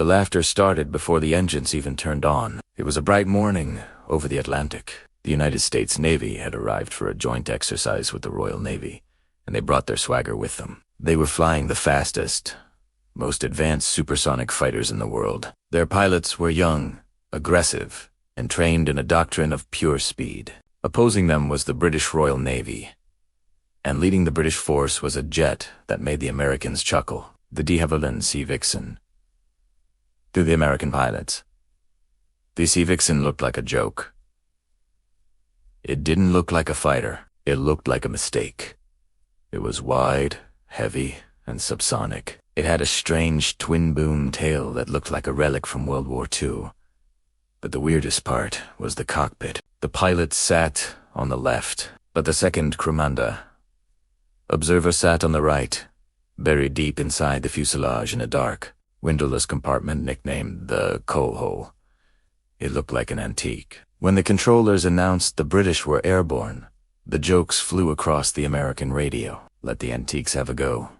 The laughter started before the engines even turned on. It was a bright morning over the Atlantic. The United States Navy had arrived for a joint exercise with the Royal Navy, and they brought their swagger with them. They were flying the fastest, most advanced supersonic fighters in the world. Their pilots were young, aggressive, and trained in a doctrine of pure speed. Opposing them was the British Royal Navy, and leading the British force was a jet that made the Americans chuckle, the Havilland Sea Vixen. To the American pilots, the Sea Vixen looked like a joke. It didn't look like a fighter. It looked like a mistake. It was wide, heavy, and subsonic. It had a strange twin-boom tail that looked like a relic from World War II. But the weirdest part was the cockpit. The pilot sat on the left, but the second crewmanda observer sat on the right, buried deep inside the fuselage in a dark, windowless compartment nicknamed the coal hole. It looked like an antique. When the controllers announced the British were airborne, the jokes flew across the American radio. "Let the antiques have a go,"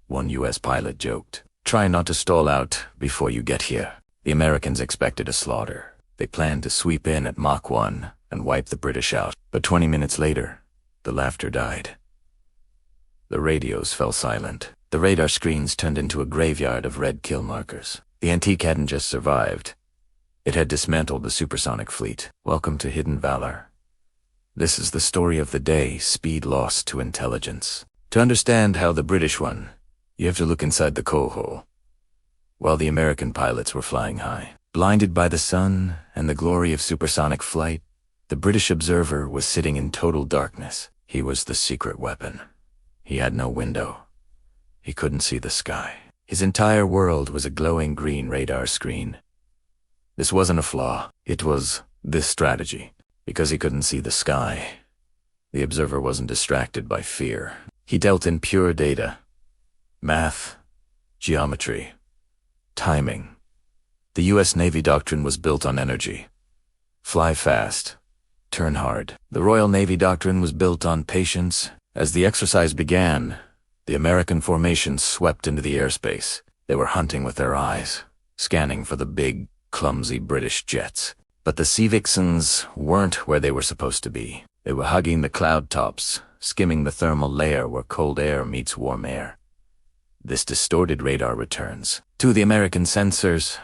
one U.S. pilot joked. "Try not to stall out before you get here." The Americans expected a slaughter. They planned to sweep in at Mach 1 and wipe the British out. But 20 minutes later, the laughter died. The radios fell silent. The radar screens turned into a graveyard of red kill markers. The antique hadn't just survived. It had dismantled the supersonic fleet. Welcome to Hidden Valor. This is the story of the day speed lost to intelligence. To understand how the British won, you have to look inside the coal hole. While the American pilots were flying high, blinded by the sun and the glory of supersonic flight, the British observer was sitting in total darkness. He was the secret weapon. He had no window. He couldn't see the sky. His entire world was a glowing green radar screen. This wasn't a flaw. It was this strategy. Because he couldn't see the sky, the observer wasn't distracted by fear. He dealt in pure data. Math, geometry, timing. The U.S. Navy doctrine was built on energy. Fly fast, turn hard. The Royal Navy doctrine was built on patience. As the exercise began, the American formations swept into the airspace. They were hunting with their eyes, scanning for the big, clumsy British jets. But the Sea Vixens weren't where they were supposed to be. They were hugging the cloud tops, skimming the thermal layer where cold air meets warm air. This distorted radar returns. To the American sensors,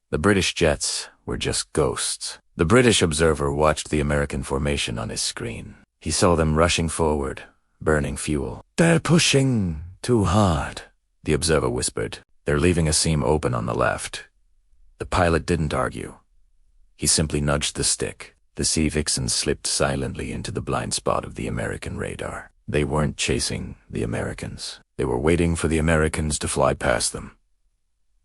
the British jets were just ghosts. The British observer watched the American formation on his screen. He saw them rushing forward, burning fuel. "They're pushing too hard," the observer whispered. "They're leaving a seam open on the left." The pilot didn't argue. He simply nudged the stick. The Sea Vixen slipped silently into the blind spot of the American radar. They weren't chasing the Americans. They were waiting for the Americans to fly past them.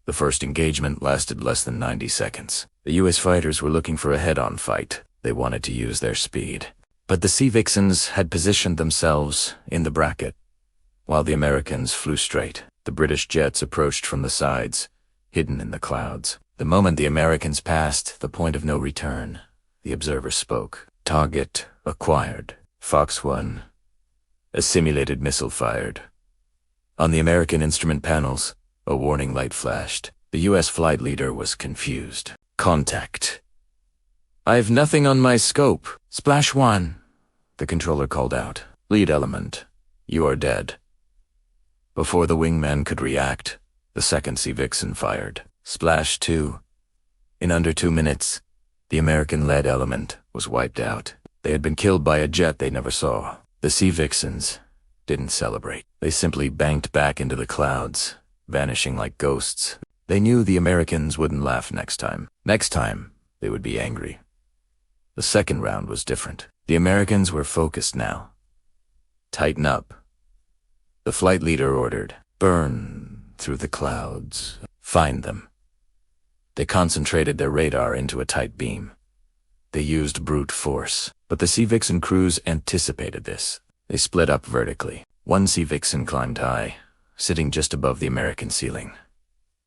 The first engagement lasted less than 90 seconds. The U.S. fighters were looking for a head-on fight. They wanted to use their speed. But the Sea Vixens had positioned themselves in the bracket, while the Americans flew straight. The British jets approached from the sides, hidden in the clouds. The moment the Americans passed the point of no return, the observer spoke. "Target acquired. Fox 1. A simulated missile fired." On the American instrument panels, a warning light flashed. The U.S. flight leader was confused. "Contact." "I've nothing on my scope." "Splash 1. The controller called out. "Lead element. You are dead." Before the wingman could react, the second Sea Vixen fired. Splash 2. In under 2 minutes, the American lead element was wiped out. They had been killed by a jet they never saw. The Sea Vixens didn't celebrate. They simply banked back into the clouds, vanishing like ghosts. They knew the Americans wouldn't laugh next time. Next time, they would be angry. The second round was different. The Americans were focused now. "Tighten up." The flight leader ordered. "Burn through the clouds. Find them." They concentrated their radar into a tight beam. They used brute force, but the Sea Vixen crews anticipated this. They split up vertically. One Sea Vixen climbed high, sitting just above the American ceiling.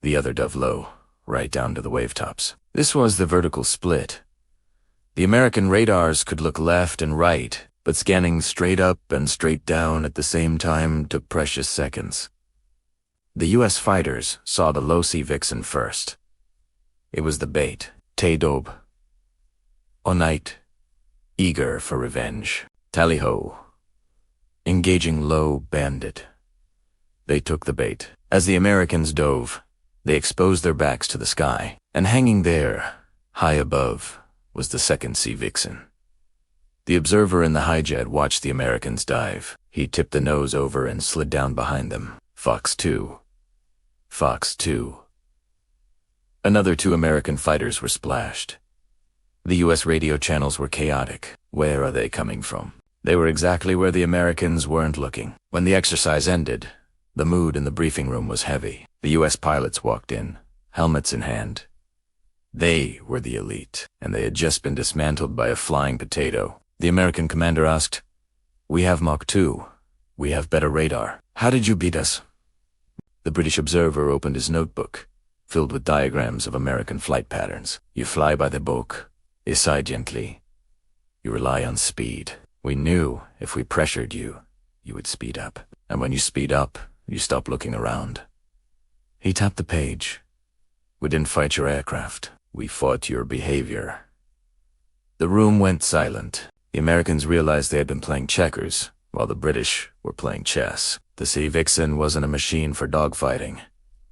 The other dove low, right down to the wavetops. This was the vertical split. The American radars could look left and right, but scanning straight up and straight down at the same time took precious seconds. The U.S. fighters saw the low Sea Vixen first. It was the bait. Tay-dob. Onite. Eager for revenge. Tally-ho. Engaging low bandit. They took the bait. As the Americans dove, they exposed their backs to the sky, and hanging there, high above, was the second Sea Vixen. The observer in the hijet watched the Americans dive. He tipped the nose over and slid down behind them. Fox 2. Fox 2. Another 2 American fighters were splashed. The U.S. radio channels were chaotic. Where are they coming from? They were exactly where the Americans weren't looking. When the exercise ended, the mood in the briefing room was heavy. The U.S. pilots walked in, helmets in hand. They were the elite, and they had just been dismantled by a flying potato. The American commander asked, "We have Mach 2. We have better radar. How did you beat us?" The British observer opened his notebook, filled with diagrams of American flight patterns. You fly by the book, you sigh gently. You rely on speed. We knew if we pressured you, you would speed up. And when you speed up, you stop looking around. He tapped the page. We didn't fight your aircraft. We fought your behavior. The room went silent. The Americans realized they had been playing checkers, while the British were playing chess. The Sea Vixen wasn't a machine for dogfighting.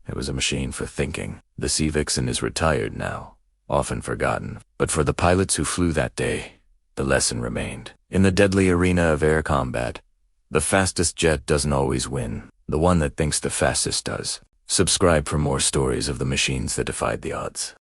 It was a machine for thinking. The Sea Vixen is retired now, often forgotten. But for the pilots who flew that day, the lesson remained. In the deadly arena of air combat, the fastest jet doesn't always win. The one that thinks the fastest does. Subscribe for more stories of the machines that defied the odds.